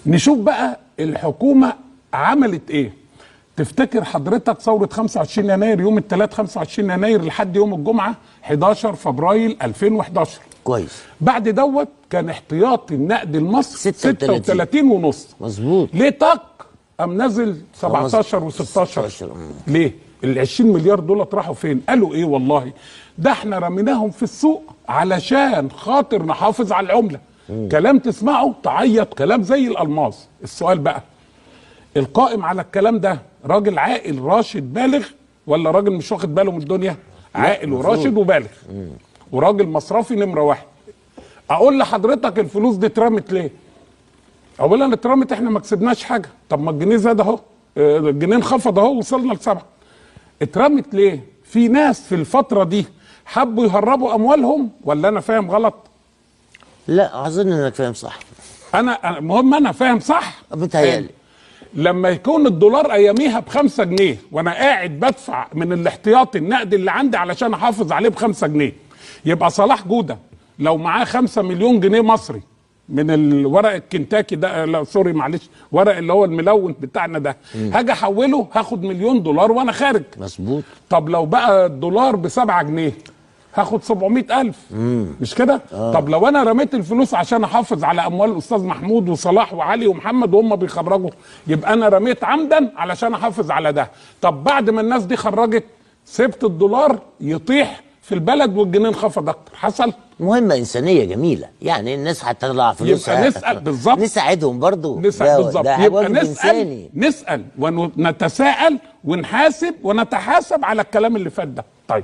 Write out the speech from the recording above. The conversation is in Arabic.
نشوف بقى الحكومه عملت ايه. تفتكر حضرتك ثوره 25 يناير يوم الثلاث 25 يناير لحد يوم الجمعه 11 فبراير 2011 كويس. بعد دوت كان احتياطي النقد المصري 36 ونص. مظبوط. ليه طق قام نزل 17 و16؟ ليه؟ ال 20 مليار دولار راحوا فين؟ قالوا ايه؟ والله ده احنا رميناهم في السوق علشان خاطر نحافظ على العمله. كلام تسمعه تعيط، كلام زي الالماس. السؤال بقى، القائم على الكلام ده راجل عاقل راشد بالغ ولا راجل مش واخد باله من الدنيا؟ عاقل وراشد وبالغ وراجل مصرفي نمره واحد. اقول لحضرتك الفلوس دي اترمت ليه؟ اولا اترمت احنا ما كسبناش حاجه. طب ما الجنيه زاد اهو، الجنيه انخفض اهو، وصلنا ل7. اترمت ليه؟ في ناس في الفتره دي حبوا يهربوا اموالهم ولا انا فاهم غلط؟ لا اظن انك فاهم صح. انا فاهم صح؟ بتهيألي لما يكون الدولار اياميها ب5 جنيه وانا قاعد بدفع من الاحتياطي النقد اللي عندي علشان احافظ عليه ب5 جنيه، يبقى صلاح جوده لو معاه 5 مليون جنيه مصري من الورق الكنتاكي ده، لا سوري معلش، ورق اللي هو الملون بتاعنا ده، هاجي احوله هاخد $1,000,000 وانا خارج. مظبوط. طب لو بقى الدولار ب7 جنيه هاخد 700,000. مش كده؟ طب لو انا رميت الفلوس عشان احافظ على اموال الاستاذ محمود وصلاح وعلي ومحمد وهم بيخرجوا، يبقى انا رميت عمدا علشان احافظ على ده. طب بعد ما الناس دي خرجت سبت الدولار يطيح في البلد والجنيه انخفض اكتر. حصل؟ مهمة إنسانية جميلة، يعني الناس هتطلع فلوسها. يبقى نسأل بالظبط، نساعدهم برضو. نسأل بالظبط، يبقى نسأل نسأل ونتساءل ونحاسب ونتحاسب على الكلام اللي فات ده. طيب